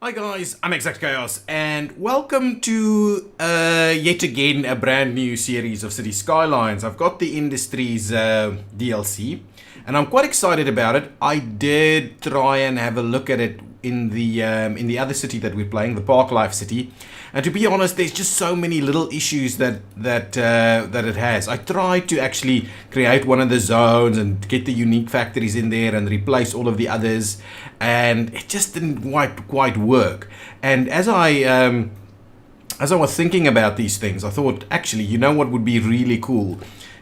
Hi guys, I'm ExactChaos and welcome to yet again a brand new series of Cities Skylines. I've got the Industries DLC and I'm quite excited about it. I did try and have a look at it in the other city that we're playing, the Park Life city. And to be honest, there's just so many little issues that it has. I tried to actually create one of the zones and get the unique factories in there and replace all of the others, and it just didn't quite work. And as I was thinking about these things, I thought, actually, you know what would be really cool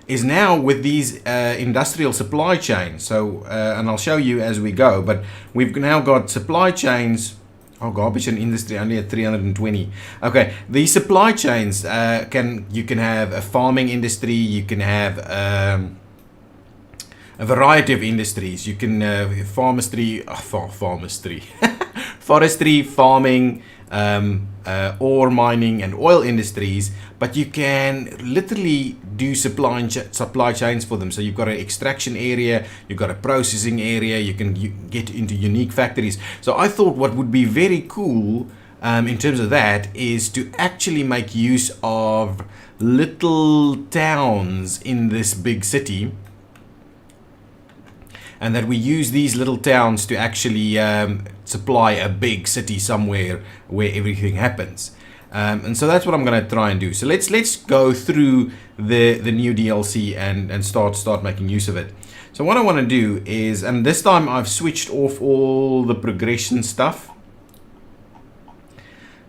is now with these industrial supply chains. So, and I'll show you as we go, but we've now got supply chains. Oh, garbage and industry only at 320. Okay, these supply chains you can have a farming industry, you can have a variety of industries. You can forestry, farming, ore mining, and oil industries. But you can literally do supply chains for them. So you've got an extraction area, you've got a processing area. You can get into unique factories. So I thought what would be very cool in terms of that is to actually make use of little towns in this big city, and that we use these little towns to actually supply a big city somewhere where everything happens. And so that's what I'm going to try and do. So let's go through the new DLC and start making use of it. So what I want to do is, and this time I've switched off all the progression stuff.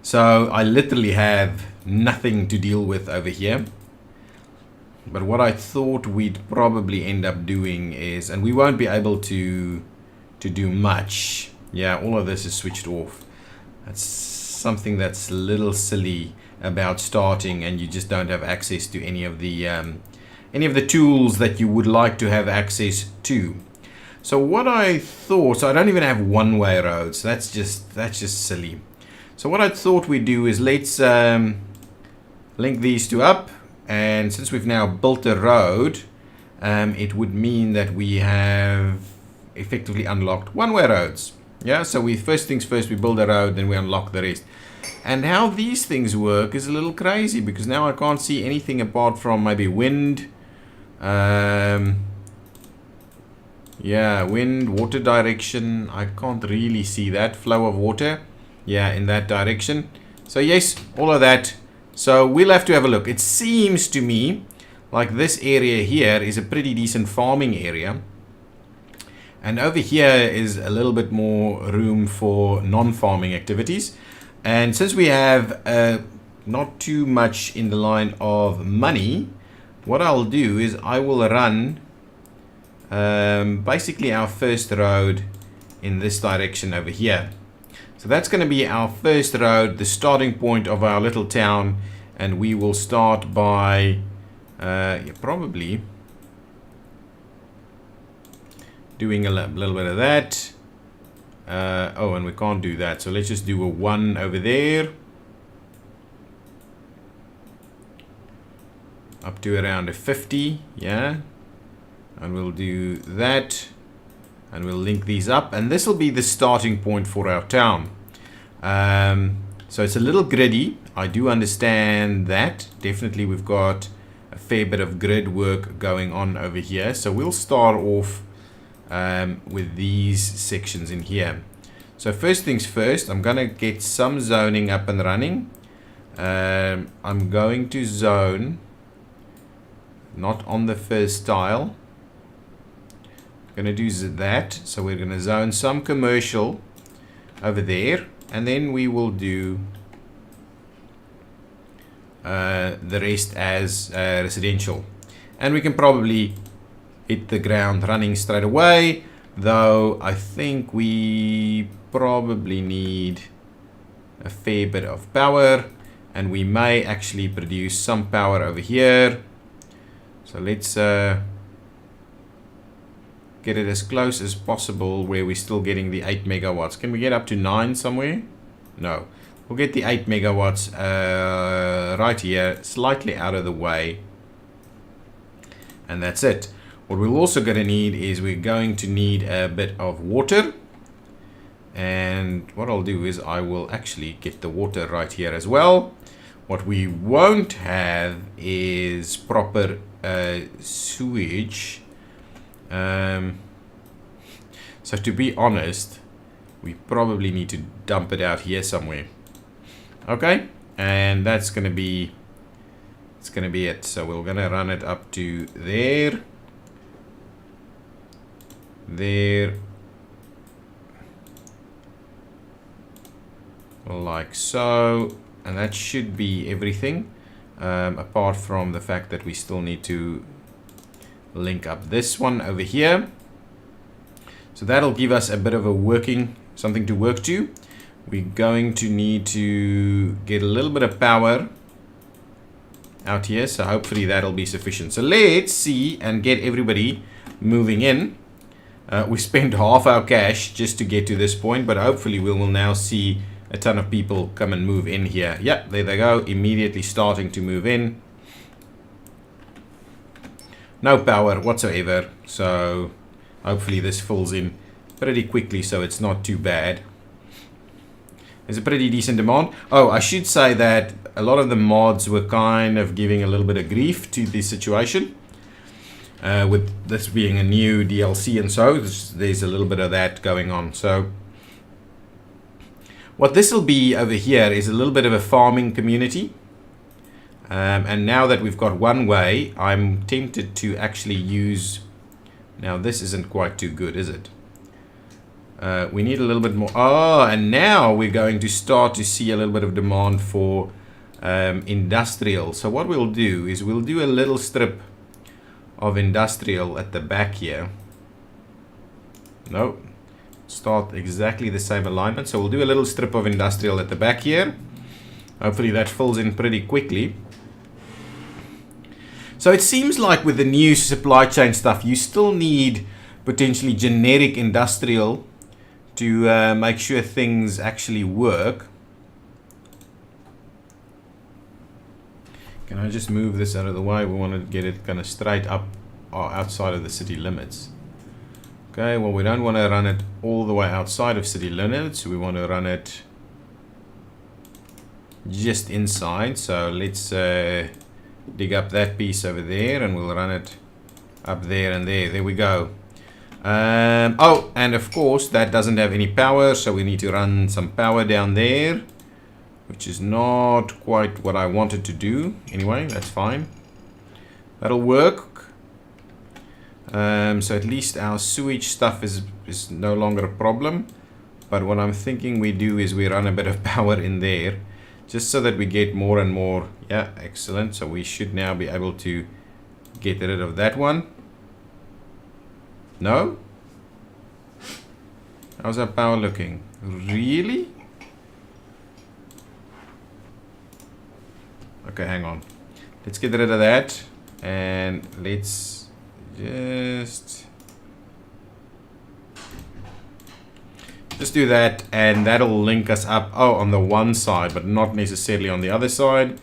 So I literally have nothing to deal with over here. But what I thought we'd probably end up doing is, and we won't be able to do much. Yeah, all of this is switched off. That's something that's a little silly about starting and you just don't have access to any of the tools that you would like to have access to. So what I thought, so I don't even have one-way roads. That's just silly. So what I thought we'd do is let's link these two up. And since we've now built a road, it would mean that we have effectively unlocked one-way roads. Yeah, so first things first, we build a road, then we unlock the rest. And how these things work is a little crazy, because now I can't see anything apart from maybe wind. Yeah, wind, water direction. I can't really see that. Flow of water. Yeah, in that direction. So yes, all of that. So we'll have to have a look. It seems to me like this area here is a pretty decent farming area. And over here is a little bit more room for non-farming activities. And since we have not too much in the line of money, what I'll do is I will run basically our first road in this direction over here. So that's going to be our first road, the starting point of our little town, and we will start by probably doing a little bit of that. Oh, and we can't do that, so let's just do a 1 over there, up to around a 50, yeah, and we'll do that. And we'll link these up, and this will be the starting point for our town. So it's a little griddy. I do understand that. Definitely we've got a fair bit of grid work going on over here. So we'll start off with these sections in here. So first things first, I'm going to get some zoning up and running. I'm going to zone not on the first tile. Going to do that, so we're going to zone some commercial over there, and then we will do the rest as residential, and we can probably hit the ground running straight away, though I think we probably need a fair bit of power, and we may actually produce some power over here. So let's get it as close as possible where we're still getting the 8 megawatts. Can we get up to 9 somewhere? No. We'll get the 8 megawatts right here, slightly out of the way. And that's it. What we're also going to need is we're going to need a bit of water. And what I'll do is I will actually get the water right here as well. What we won't have is proper sewage. So to be honest, we probably need to dump it out here somewhere. Okay, and that's gonna be it. So we're gonna run it up to there, like so, and that should be everything, apart from the fact that we still need to link up this one over here. So that'll give us a bit of something to work to. We're going to need to get a little bit of power out here, so hopefully that'll be sufficient. So let's see and get everybody moving in. We spent half our cash just to get to this point, but hopefully we will now see a ton of people come and move in here. Yep, there they go, immediately starting to move in. No power whatsoever, so hopefully this fills in pretty quickly, so it's not too bad. There's a pretty decent demand. Oh, I should say that a lot of the mods were kind of giving a little bit of grief to the situation. With this being a new DLC and so, there's a little bit of that going on. So what this will be over here is a little bit of a farming community. And now that we've got one way, I'm tempted to actually use... Now this isn't quite too good, is it? We need a little bit more. Oh, and now we're going to start to see a little bit of demand for industrial. So what we'll do is we'll do a little strip of industrial at the back here. No, start exactly the same alignment. So we'll do a little strip of industrial at the back here. Hopefully that fills in pretty quickly. So it seems like with the new supply chain stuff, you still need potentially generic industrial to make sure things actually work. Can I just move this out of the way? We want to get it kind of straight up or outside of the city limits. Okay, well, we don't want to run it all the way outside of city limits. We want to run it just inside. So let's dig up that piece over there and we'll run it up there and there. There we go. Oh, and of course that doesn't have any power, so we need to run some power down there, which is not quite what I wanted to do. Anyway, that's fine. That'll work. So at least our sewage stuff is no longer a problem. But what I'm thinking we do is we run a bit of power in there, just so that we get more and more. Yeah, excellent. So we should now be able to get rid of that one. No? How's our power looking? Really? Okay, hang on. Let's get rid of that. And let's just do that. And that'll link us up. Oh, on the one side, but not necessarily on the other side.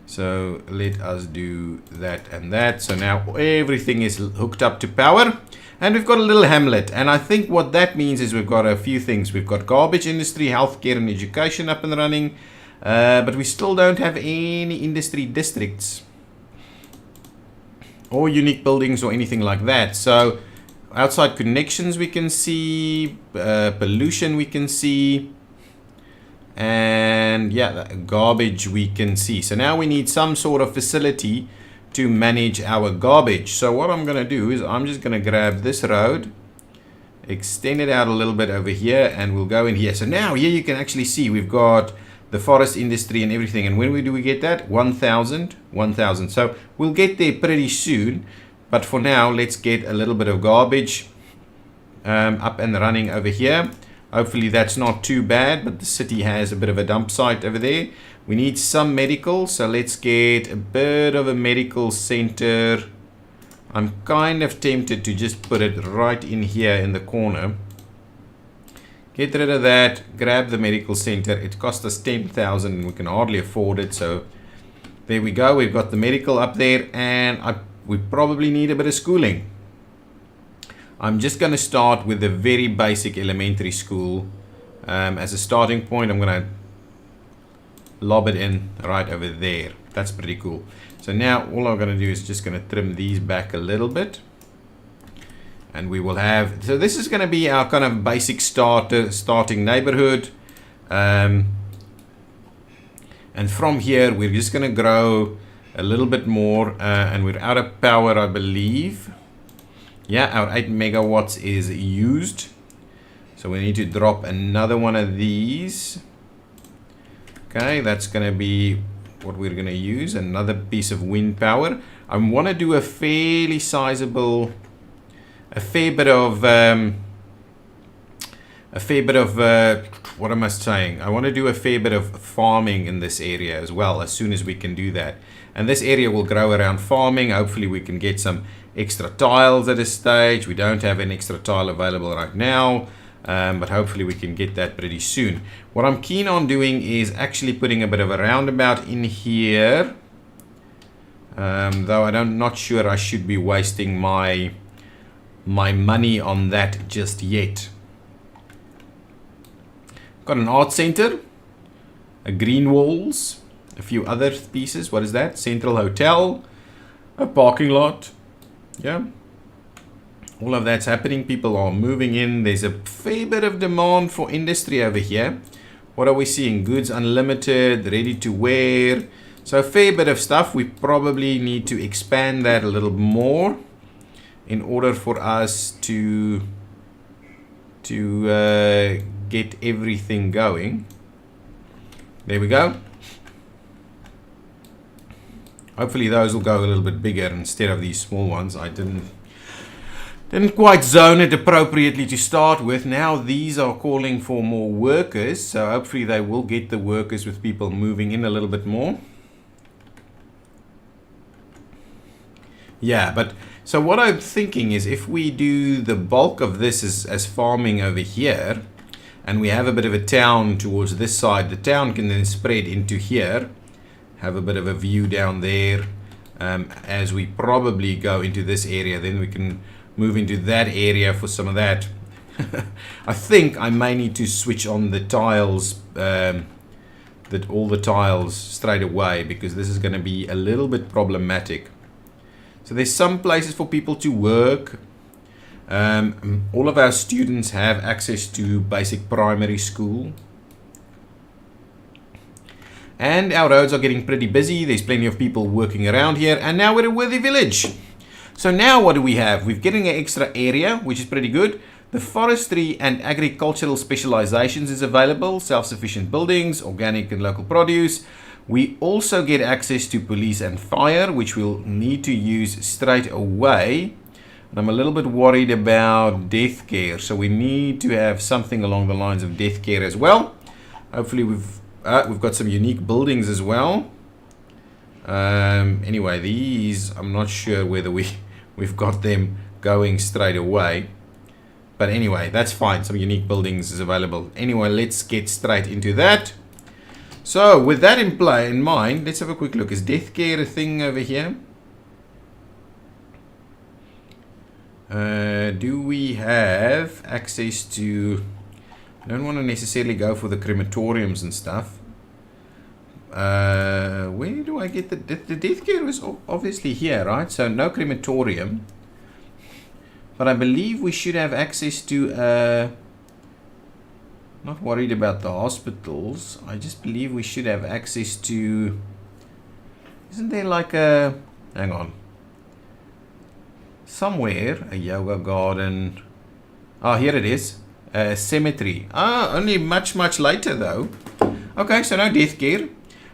So let us do that and that. So now everything is hooked up to power. And we've got a little hamlet. And I think what that means is we've got a few things. We've got garbage industry, healthcare and education up and running. But we still don't have any industry districts. Or unique buildings or anything like that. So outside connections we can see. Pollution we can see. And yeah, garbage we can see. So now we need some sort of facility to manage our garbage. So what I'm going to do is I'm just going to grab this road, extend it out a little bit over here, and we'll go in here. So now here you can actually see we've got the forest industry and everything. And when do we get that? 1,000. So we'll get there pretty soon. But for now, let's get a little bit of garbage up and running over here. Hopefully that's not too bad, but the city has a bit of a dump site over there. We need some medical, so let's get a bit of a medical center. I'm kind of tempted to just put it right in here in the corner. Get rid of that, grab the medical center. It cost us 10,000 and we can hardly afford it, so there we go. We've got the medical up there, and we probably need a bit of schooling. I'm just going to start with the very basic elementary school as a starting point. I'm going to lob it in right over there. That's pretty cool. So now all I'm going to do is just going to trim these back a little bit. And we will have, so this is going to be our kind of basic starting neighborhood. And from here, we're just going to grow a little bit more. And we're out of power, I believe. Yeah, our 8 megawatts is used. So we need to drop another one of these. Okay, that's going to be what we're going to use. Another piece of wind power. I want to do a fairly sizable... a fair bit of what am I saying? I want to do a fair bit of farming in this area as well, as soon as we can do that. And this area will grow around farming. Hopefully we can get some extra tiles at a stage. We don't have an extra tile available right now, but hopefully we can get that pretty soon. What I'm keen on doing is actually putting a bit of a roundabout in here, though I'm not sure I should be wasting my money on that just yet. Got an art center, a green walls, a few other pieces. What is that? Central hotel, a parking lot. Yeah, all of that's happening. People are moving in. There's a fair bit of demand for industry over here. What are we seeing? Goods unlimited, ready to wear. So a fair bit of stuff. We probably need to expand that a little more in order for us to get everything going. There we go. Hopefully those will go a little bit bigger instead of these small ones. I didn't quite zone it appropriately to start with. Now these are calling for more workers, so hopefully they will get the workers with people moving in a little bit more. Yeah, but so what I'm thinking is if we do the bulk of this as farming over here, and we have a bit of a town towards this side, the town can then spread into here, have a bit of a view down there, as we probably go into this area. Then we can move into that area for some of that. I think I may need to switch on the tiles, all the tiles straight away, because this is going to be a little bit problematic. So there's some places for people to work. All of our students have access to basic primary school. And our roads are getting pretty busy. There's plenty of people working around here. And now we're a worthy village. So now what do we have? We're getting an extra area, which is pretty good. The forestry and agricultural specializations is available. Self-sufficient buildings, organic and local produce. We also get access to police and fire, which we'll need to use straight away. And I'm a little bit worried about death care, so we need to have something along the lines of death care as well. Hopefully we've got some unique buildings as well. Anyway, these I'm not sure whether we've got them going straight away. But anyway, that's fine. Some unique buildings is available. Anyway, let's get straight into that. So, with that in mind, let's have a quick look. Is death care a thing over here? Do we have access to... I don't want to necessarily go for the crematoriums and stuff. Where do I get the death care? Is obviously here, right? So, no crematorium. But I believe we should have access to... Not worried about the hospitals. I just believe we should have access to... Isn't there like a... Hang on. Somewhere, a yoga garden. Oh, here it is. A cemetery. Ah, only much later though. Okay, so no death care.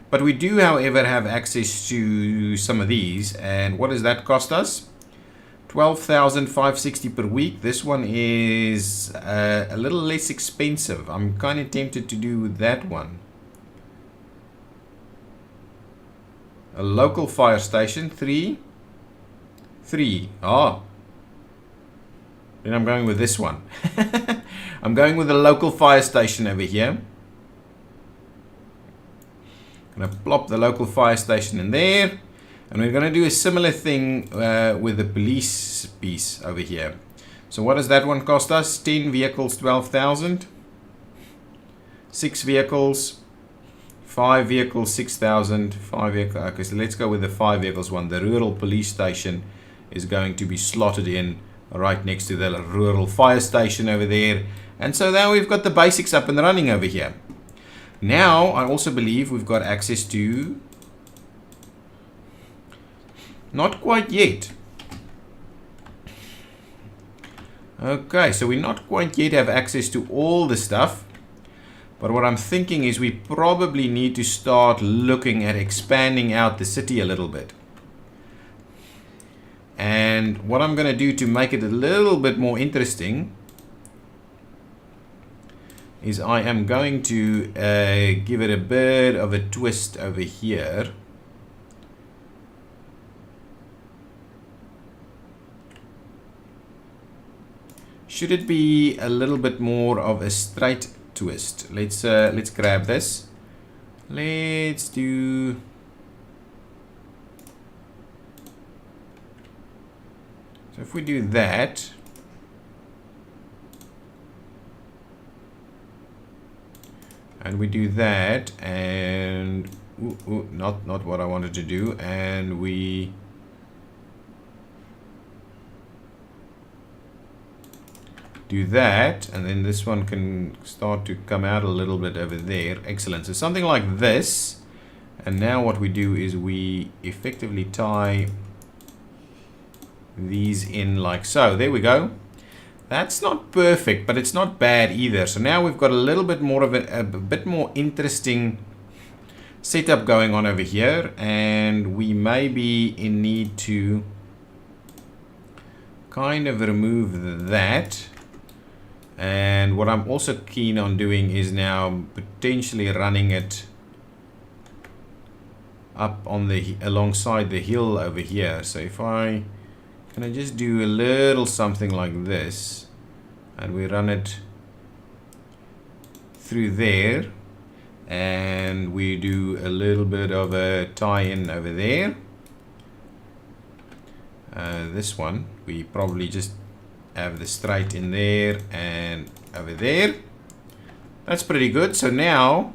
But we do, however, have access to some of these. And what does that cost us? 12,560 per week. This one is a little less expensive. I'm kind of tempted to do that one. A local fire station, 3. Oh. Then I'm going with this one. I'm going with a local fire station over here. Gonna plop the local fire station in there. And we're going to do a similar thing with the police piece over here. So what does that one cost us? 10 vehicles, 12,000. 6 vehicles, 5 vehicles, 6,000, 5 vehicles. Okay, so let's go with the 5 vehicles one. The rural police station is going to be slotted in right next to the rural fire station over there. And so now we've got the basics up and running over here. Now, I also believe we've got access to... Not quite yet. Okay, so we not quite yet have access to all the stuff. But what I'm thinking is we probably need to start looking at expanding out the city a little bit. And what I'm going to do to make it a little bit more interesting is I am going to give it a bit of a twist over here. Should it be a little bit more of a straight twist? Let's grab this. Let's do... So if we do that, and we do that, and not what I wanted to do, and we do that, and then this one can start to come out a little bit over there. Excellent. So something like this, and now what we do is we effectively tie these in like so. There we go. That's not perfect, but it's not bad either. So now we've got a little bit more of a bit more interesting setup going on over here, and we may be in need to kind of remove that. And what I'm also keen on doing is now potentially running it up on the alongside the hill over here. So if I just do a little something like this, and we run it through there, and we do a little bit of a tie-in over there. This one we probably just have the straight in there and over there. That's pretty good. So now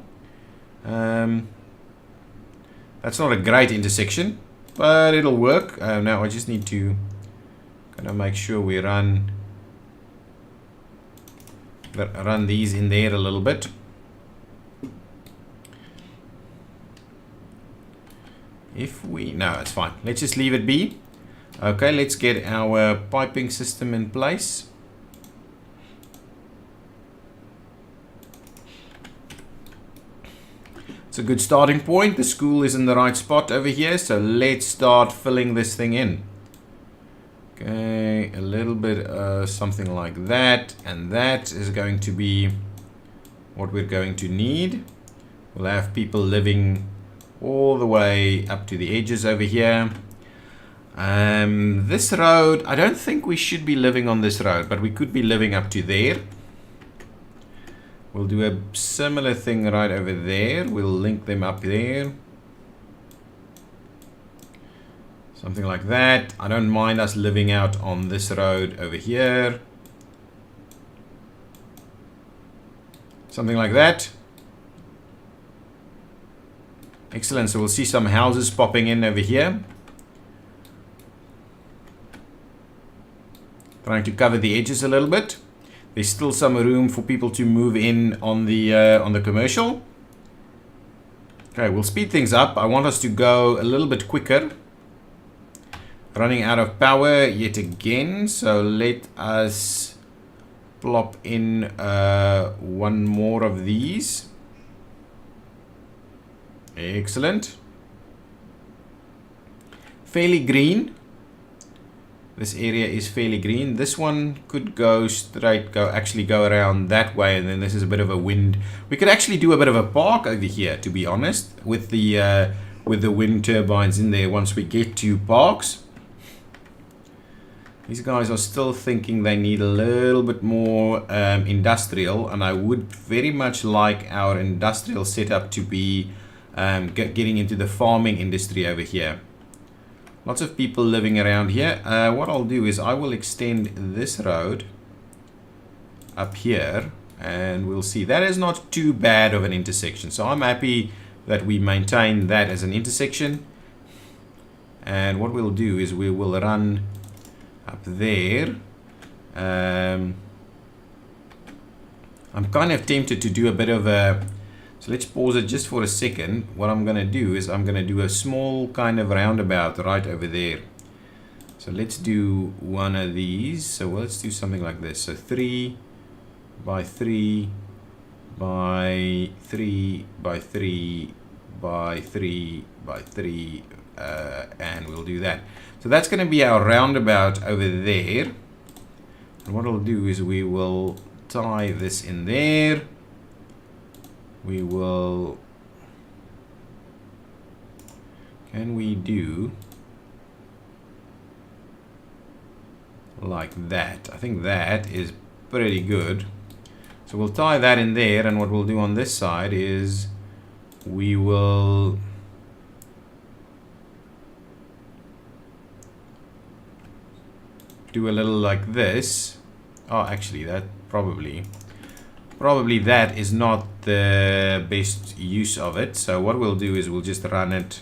that's not a great intersection, but it'll work. Now I just need to kind of make sure we run these in there a little bit. No, it's fine. Let's just leave it be. Okay, let's get our piping system in place. It's a good starting point. The school is in the right spot over here, so let's start filling this thing in. Okay, a little bit something like that, and that is going to be what we're going to need. We'll have people living all the way up to the edges over here. This road, I don't think we should be living on this road, but we could be living up to there. We'll do a similar thing right over there. We'll link them up there. Something like that. I don't mind us living out on this road over here. Something like that. Excellent. So we'll see some houses popping in over here. Trying to cover the edges a little bit. There's still some room for people to move in on the commercial. Okay, we'll speed things up. I want us to go a little bit quicker. Running out of power yet again, so let us plop in one more of these. Excellent. Fairly green. This area is fairly green. This one could go straight, actually go around that way, and then this is a bit of a wind. We could actually do a bit of a park over here, to be honest, with the wind turbines in there once we get to parks. These guys are still thinking they need a little bit more industrial, and I would very much like our industrial setup to be getting into the farming industry over here. Lots of people living around here. What I'll do is I will extend this road up here And we'll see that is not too bad of an intersection. So I'm happy that we maintain that as an intersection. And what we'll do is we will run up there. I'm kind of tempted to do a bit of a, so let's pause it just for a second. What I'm going to do is I'm going to do a small kind of roundabout right over there. So let's do one of these. So let's do something like this. So 3 by 3 by 3 by 3 by 3 by 3, and we'll do that. So that's going to be our roundabout over there. And what I'll do is we will tie this in there. We will, can we do like that? I think that is pretty good. So we'll tie that in there, and what we'll do on this side is we will do a little like this. Oh, actually that probably that is not the best use of it. So what we'll do is we'll just run it.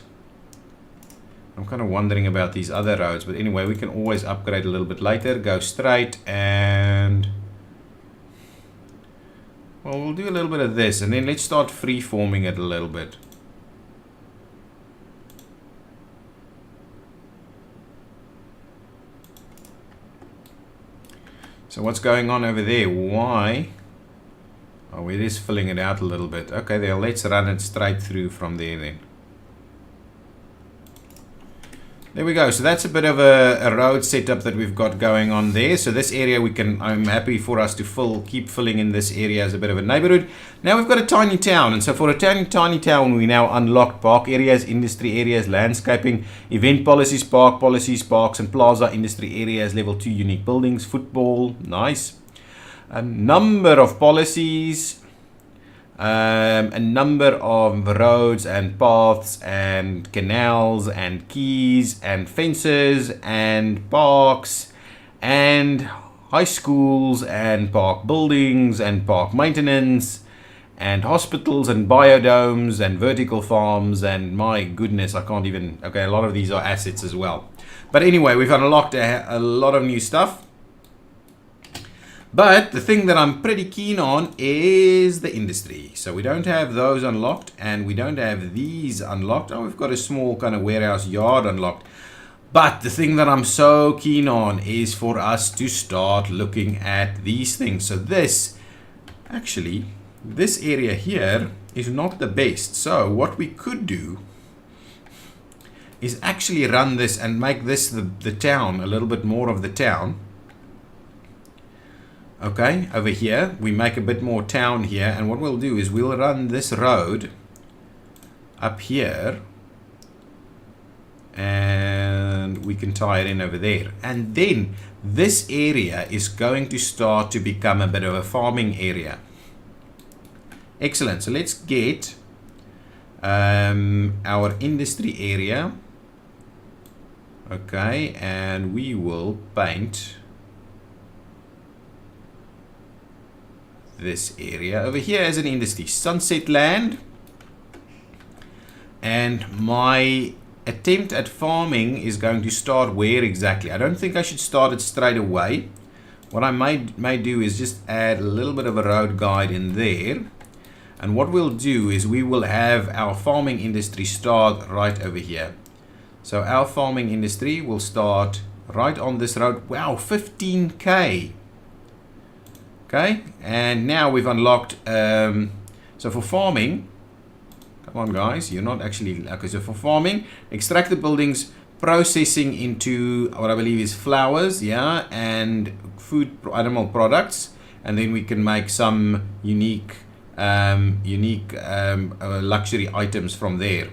I'm kind of wondering about these other roads, but anyway, we can always upgrade a little bit later. Go straight, and well, we'll do a little bit of this, and then let's start free-forming it a little bit. So what's going on over there? Why? Oh, it is filling it out a little bit. Okay, then let's run it straight through from there then. There we go. So that's a bit of a road setup that we've got going on there. So this area I'm happy for us to keep filling in this area as a bit of a neighborhood. Now we've got a tiny town. And so for a tiny town, we now unlock park areas, industry areas, landscaping, event policies, parks and plaza industry areas, level 2 unique buildings, football, nice. A number of policies, a number of roads and paths and canals and quays and fences and parks and high schools and park buildings and park maintenance and hospitals and biodomes and vertical farms, and my goodness, I can't even, okay, a lot of these are assets as well. But anyway, we've unlocked a lot of new stuff. But the thing that I'm pretty keen on is the industry. So we don't have those unlocked, and we don't have these unlocked. Oh, we've got a small kind of warehouse yard unlocked. But the thing that I'm so keen on is for us to start looking at these things. So this area here is not the best. So what we could do is actually run this and make this the town, a little bit more of the town. Okay, over here, we make a bit more town here, and what we'll do is we'll run this road up here, and we can tie it in over there. And then this area is going to start to become a bit of a farming area. Excellent, so let's get our industry area. Okay, and we will paint this area over here as an industry, sunset land. And my attempt at farming is going to start where exactly? I don't think I should start it straight away. What I may do is just add a little bit of a road guide in there, and what we'll do is we will have our farming industry start right over here. So our farming industry will start right on this road. Wow, 15k. Okay, and now we've unlocked, so for farming, come on guys, you're not actually, okay, so for farming, extract the buildings, processing into what I believe is flowers, yeah, and food, animal products, and then we can make some unique luxury items from there.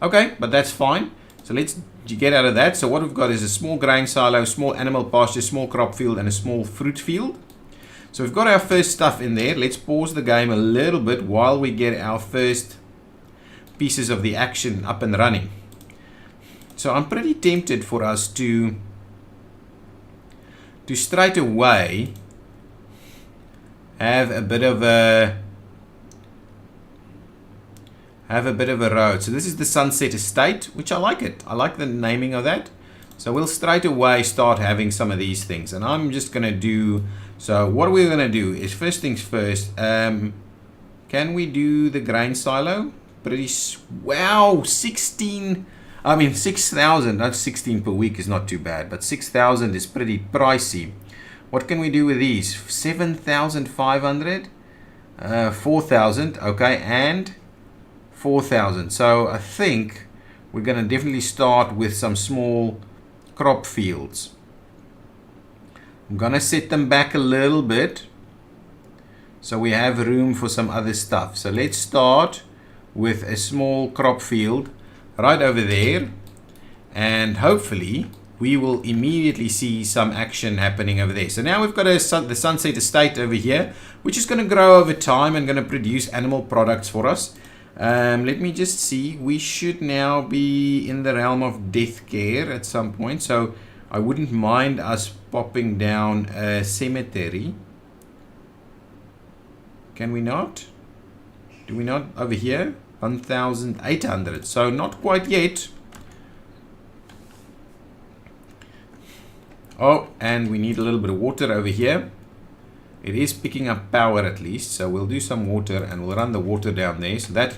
Okay, but that's fine. So let's get out of that. So what we've got is a small grain silo, small animal pasture, small crop field, and a small fruit field. So we've got our first stuff in there. Let's pause the game a little bit while we get our first pieces of the action up and running. So I'm pretty tempted for us to straight away have a bit of a road. So this is the Sunset Estate, which I like it. I like the naming of that. So we'll straight away start having some of these things. And I'm just going to do, so what we're going to do is first things first, can we do the grain silo? Wow, 6,000, that's 16 per week is not too bad, but 6,000 is pretty pricey. What can we do with these? 7,500, 4,000, okay, and 4,000. So I think we're going to definitely start with some small crop fields. I'm going to set them back a little bit so we have room for some other stuff. So let's start with a small crop field right over there, and hopefully we will immediately see some action happening over there. So now we've got the Sunset Estate over here, which is going to grow over time and going to produce animal products for us. Let me just see. We should now be in the realm of death care at some point. So I wouldn't mind us popping down a cemetery. Can we not? Do we not? Over here? 1,800. So not quite yet. Oh, and we need a little bit of water over here. It is picking up power at least, so we'll do some water and we'll run the water down there. So that,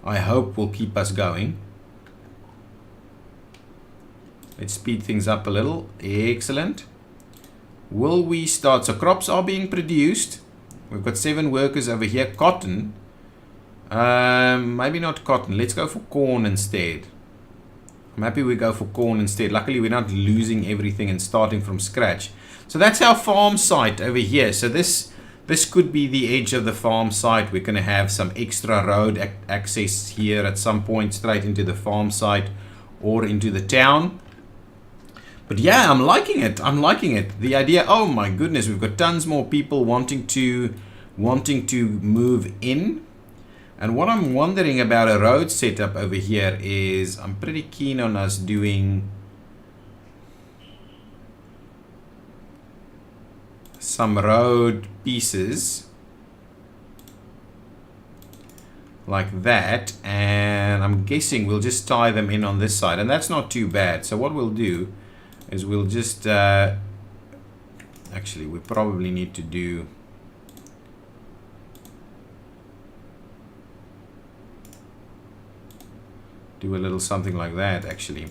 I hope, will keep us going. Let's speed things up a little. Excellent. Will we start? So crops are being produced. We've got 7 workers over here. Cotton. Maybe not cotton. Let's go for corn instead. I'm happy we go for corn instead. Luckily, we're not losing everything and starting from scratch. So that's our farm site over here. So this could be the edge of the farm site. We're going to have some extra road access here at some point straight into the farm site or into the town. But yeah, I'm liking it. I'm liking it. The idea, oh my goodness, we've got tons more people wanting to move in. And what I'm wondering about a road setup over here is I'm pretty keen on us doing some road pieces like that, and I'm guessing we'll just tie them in on this side, and that's not too bad. So what we'll do is we'll just actually we probably need to do a little something like that actually.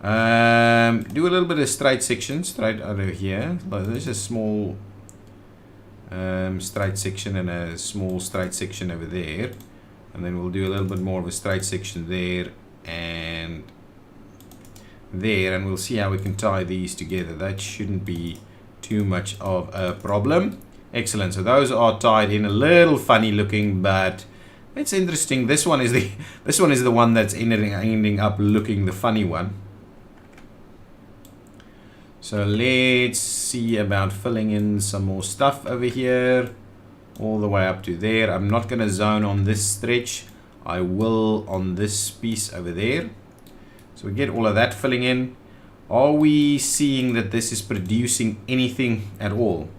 Do a little bit of straight section straight over here. There's a small straight section and a small straight section over there, and then we'll do a little bit more of a straight section there and there, and we'll see how we can tie these together. That shouldn't be too much of a problem. Excellent. So those are tied in, a little funny looking, but it's interesting. This one is the one that's ending up looking the funny one. So let's see about filling in some more stuff over here all the way up to there. I'm not going to zone on this stretch. I will on this piece over there. So we get all of that filling in. Are we seeing that this is producing anything at all?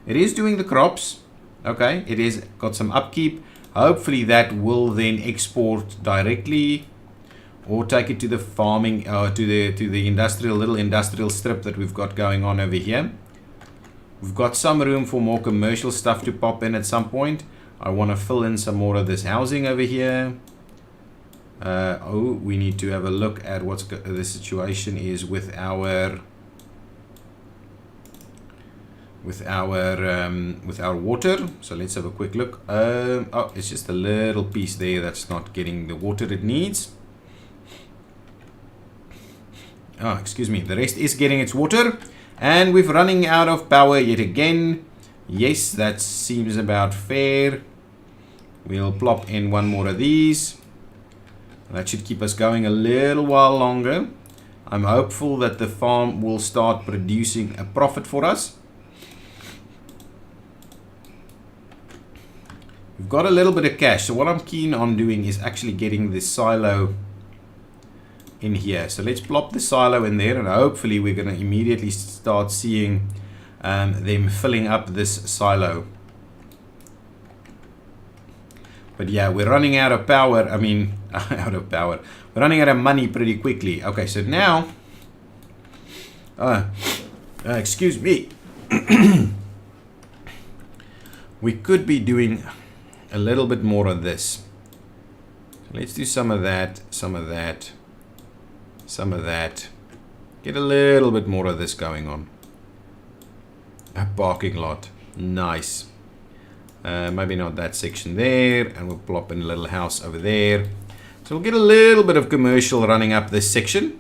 It is doing the crops. Okay, it is got some upkeep. Hopefully that will then export directly or take it to the farming to the little industrial strip that we've got going on over here. We've got some room for more commercial stuff to pop in at some point. I want to fill in some more of this housing over here. We need to have a look at what the situation is with our water. So let's have a quick look. Oh, it's just a little piece there that's not getting the water it needs. Oh, excuse me. The rest is getting its water, and we're running out of power yet again. Yes, that seems about fair. We'll plop in one more of these. That should keep us going a little while longer. I'm hopeful that the farm will start producing a profit for us. We've got a little bit of cash, so what I'm keen on doing is actually getting this silo in here. So let's plop the silo in there, and hopefully we're going to immediately start seeing them filling up this silo. But yeah, we're running out of power. I mean, out of power. We're running out of money pretty quickly. Okay, so now, excuse me. We could be doing a little bit more of this. So let's do some of that, some of that, some of that. Get a little bit more of this going on. A parking lot. Nice. Maybe not that section there, and we'll plop in a little house over there. So we'll get a little bit of commercial running up this section,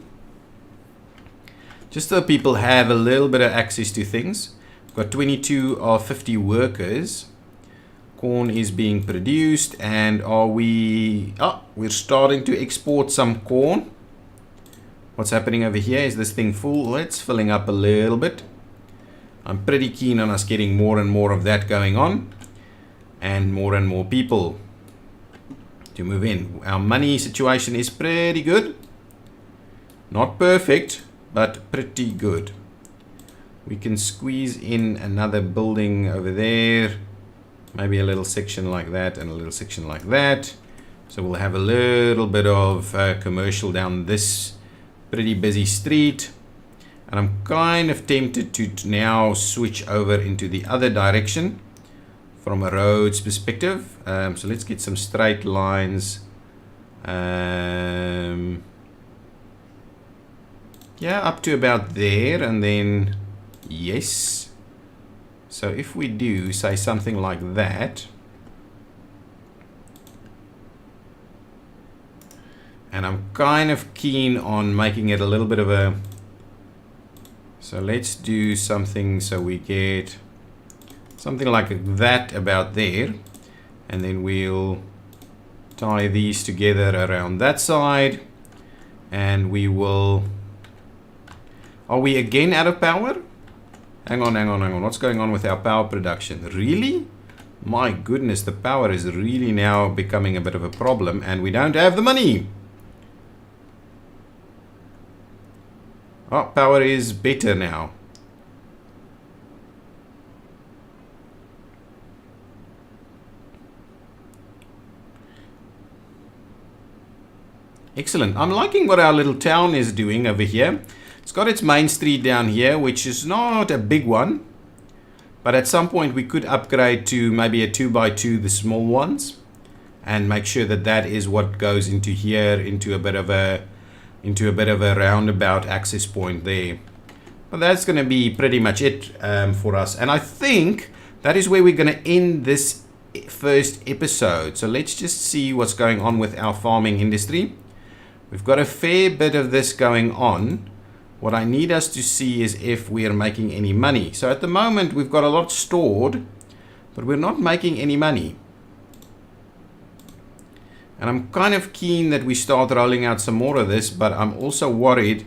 just so people have a little bit of access to things. We've got 22 of 50 workers. Corn is being produced, and we're starting to export some corn. What's happening over here? Is this thing full? Well, it's filling up a little bit. I'm pretty keen on us getting more and more of that going on, and more people to move in. Our money situation is pretty good. Not perfect, but pretty good. We can squeeze in another building over there. Maybe a little section like that and a little section like that. So we'll have a little bit of commercial down this pretty busy street. And I'm kind of tempted to now switch over into the other direction from a roads perspective. So let's get some straight lines. Yeah, up to about there, and then yes. So if we do say something like that, and I'm kind of keen on making it a little bit of a, so let's do something so we get something like that about there, and then we'll tie these together around that side, and we will, are we again out of power? Hang on. What's going on with our power production? Really? My goodness, the power is really now becoming a bit of a problem, and we don't have the money. Oh, power is better now. Excellent. I'm liking what our little town is doing over here. It's got its main street down here, which is not a big one, but at some point we could upgrade to maybe a 2x2, the small ones, and make sure that that is what goes into here, into a bit of a roundabout access point there. But that's going to be pretty much it for us, and I think that is where we're going to end this first episode. So let's just see what's going on with our farming industry. We've got a fair bit of this going on. What I need us to see is if we are making any money. So at the moment we've got a lot stored, but we're not making any money. And I'm kind of keen that we start rolling out some more of this, but I'm also worried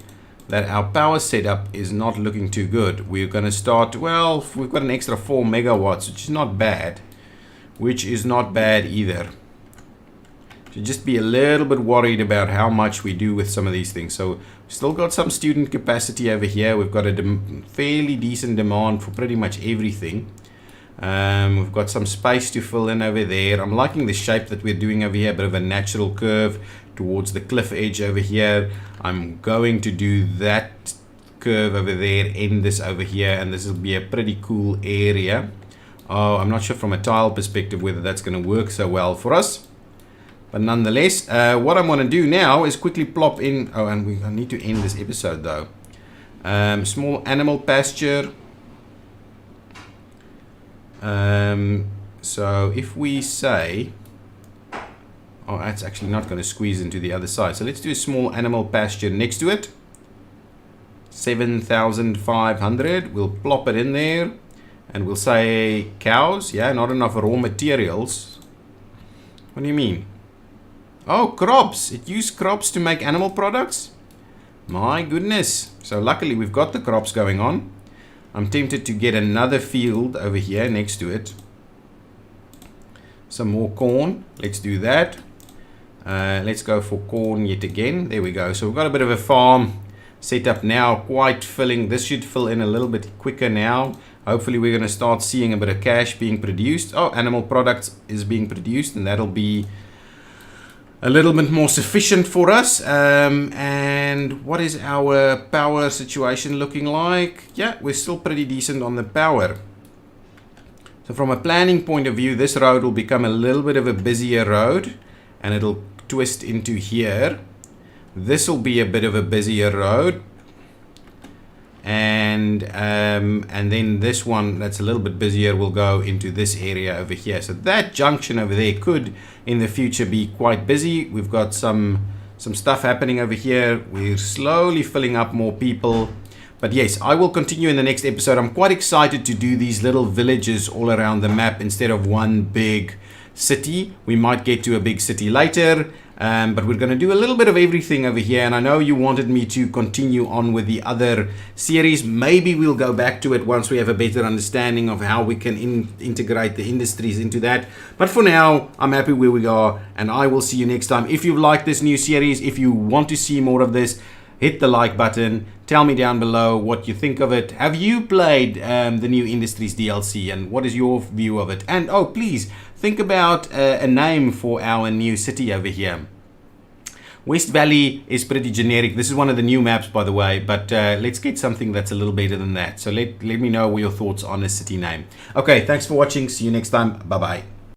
that our power setup is not looking too good. We're going to start, well, we've got an extra 4 megawatts, which is not bad. Which is not bad either. Should just be a little bit worried about how much we do with some of these things. So we've still got some student capacity over here. We've got a fairly decent demand for pretty much everything. We've got some space to fill in over there. I'm liking the shape that we're doing over here, a bit of a natural curve towards the cliff edge over here. I'm going to do that curve over there, end this over here, and this will be a pretty cool area. Oh, I'm not sure from a tile perspective whether that's going to work so well for us. But nonetheless, what I'm going to do now is quickly plop in... Oh, and I need to end this episode though. Small animal pasture. So if we say... Oh, that's actually not going to squeeze into the other side. So let's do a small animal pasture next to it. 7,500. We'll plop it in there. And we'll say cows. Yeah, not enough raw materials. What do you mean? Oh, crops. It used crops to make animal products? My goodness. So luckily we've got the crops going on. I'm tempted to get another field over here next to it. Some more corn. Let's do that. Let's go for corn yet again. There we go. So we've got a bit of a farm set up now. Quite filling. This should fill in a little bit quicker now. Hopefully we're going to start seeing a bit of cash being produced. Oh, animal products is being produced, and that'll be a little bit more sufficient for us. And what is our power situation looking like? Yeah, we're still pretty decent on the power. So from a planning point of view, this road will become a little bit of a busier road, and it'll twist into here. This will be a bit of a busier road. And then this one that's a little bit busier will go into this area over here. So that junction over there could in the future be quite busy. We've got some stuff happening over here. We're slowly filling up more people. But yes, I will continue in the next episode. I'm quite excited to do these little villages all around the map instead of one big city. We might get to a big city later. But we're going to do a little bit of everything over here, and I know you wanted me to continue on with the other series. Maybe we'll go back to it once we have a better understanding of how we can integrate the industries into that. But for now, I'm happy where we are, and I will see you next time. If you like this new series, if you want to see more of this, hit the like button. Tell me down below what you think of it. Have you played the new Industries DLC, and what is your view of it? And oh, please think about a name for our new city over here. West Valley is pretty generic. This is one of the new maps, by the way, but let's get something that's a little better than that. So let me know what your thoughts on a city name. Okay, thanks for watching. See you next time. Bye-bye.